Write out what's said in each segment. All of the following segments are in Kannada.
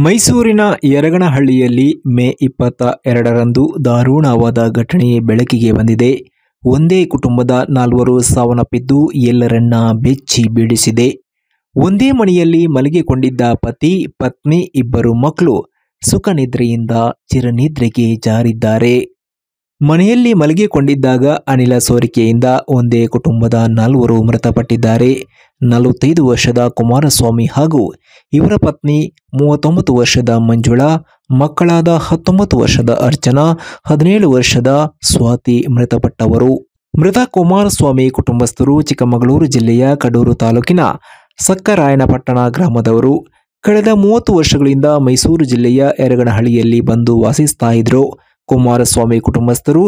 ಮೈಸೂರಿನ ಯರಗನಹಳ್ಳಿಯಲ್ಲಿ ಮೇ 22ರಂದು ದಾರುಣವಾದ ಘಟನೆ ಬೆಳಕಿಗೆ ಬಂದಿದೆ. ಒಂದೇ ಕುಟುಂಬದ 4 ಸಾವನ್ನಪ್ಪಿದ್ದು ಎಲ್ಲರನ್ನ ಬೆಚ್ಚಿ ಬೀಳಿಸಿದೆ. ಒಂದೇ ಮನೆಯಲ್ಲಿ ಮಲಗಿಕೊಂಡಿದ್ದ ಪತಿ, ಪತ್ನಿ, 2 ಮಕ್ಕಳು ಸುಖನಿದ್ರೆಯಿಂದ ಚಿರನಿದ್ರೆಗೆ ಜಾರಿದ್ದಾರೆ. ಮನೆಯಲ್ಲಿ ಮಲಗಿಕೊಂಡಿದ್ದಾಗ ಅನಿಲ ಸೋರಿಕೆಯಿಂದ ಒಂದೇ ಕುಟುಂಬದ 4 ಮೃತಪಟ್ಟಿದ್ದಾರೆ. 45 ವರ್ಷದ ಕುಮಾರಸ್ವಾಮಿ ಹಾಗೂ ಇವರ ಪತ್ನಿ 39 ವರ್ಷದ ಮಂಜುಳಾ, ಮಕ್ಕಳಾದ 19 ವರ್ಷದ ಅರ್ಚನಾ, 17 ವರ್ಷದ ಸ್ವಾತಿ ಮೃತಪಟ್ಟವರು. ಮೃತ ಕುಮಾರಸ್ವಾಮಿ ಕುಟುಂಬಸ್ಥರು ಚಿಕ್ಕಮಗಳೂರು ಜಿಲ್ಲೆಯ ಕಡೂರು ತಾಲೂಕಿನ ಸಕ್ಕರಾಯನಪಟ್ಟಣ ಗ್ರಾಮದವರು. ಕಳೆದ 30 ವರ್ಷಗಳಿಂದ ಮೈಸೂರು ಜಿಲ್ಲೆಯ ಯರಗನಹಳ್ಳಿಯಲ್ಲಿ ಬಂದು ವಾಸಿಸ್ತಾ ಇದ್ರು. ಕುಮಾರಸ್ವಾಮಿ ಕುಟುಂಬಸ್ಥರು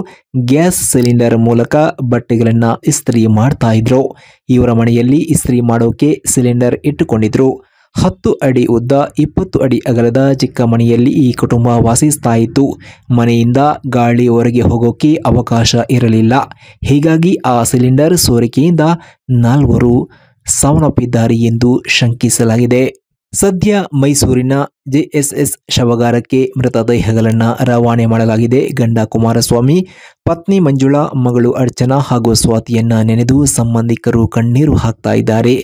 ಗ್ಯಾಸ್ ಸಿಲಿಂಡರ್ ಮೂಲಕ ಬಟ್ಟೆಗಳನ್ನು ಇಸ್ತ್ರಿ ಮಾಡ್ತಾ ಇದ್ರು. ಇವರ ಮನೆಯಲ್ಲಿ ಇಸ್ತ್ರಿ ಮಾಡೋಕೆ ಸಿಲಿಂಡರ್ ಇಟ್ಟುಕೊಂಡಿದ್ರು. 10 ಅಡಿ ಉದ್ದ, 20 ಅಡಿ ಅಗಲದ ಚಿಕ್ಕ ಮನೆಯಲ್ಲಿ ಈ ಕುಟುಂಬ ವಾಸಿಸ್ತಾ ಇತ್ತು. ಮನೆಯಿಂದ ಗಾಳಿ ಹೊರಗೆ ಹೋಗೋಕೆ ಅವಕಾಶ ಇರಲಿಲ್ಲ. ಹೀಗಾಗಿ ಆ ಸಿಲಿಂಡರ್ ಸೋರಿಕೆಯಿಂದ 4 ಸಾವನ್ನಪ್ಪಿದ್ದಾರೆ ಎಂದು ಶಂಕಿಸಲಾಗಿದೆ. ಸದ್ಯ ಮೈಸೂರಿನ ಜೆಎಸ್ಎಸ್ ಶವಗಾರಕ್ಕೆ ಮೃತದೇಹಗಳನ್ನು ರವಾನೆ ಮಾಡಲಾಗಿದೆ. ಗಂಡ ಕುಮಾರಸ್ವಾಮಿ, ಪತ್ನಿ ಮಂಜುಳಾ, ಮಗಳು ಅರ್ಚನಾ ಹಾಗೂ ಸ್ವಾತಿಯನ್ನ ನೆನೆದು ಸಂಬಂಧಿಕರು ಕಣ್ಣೀರು ಹಾಕ್ತಾ ಇದ್ದಾರೆ.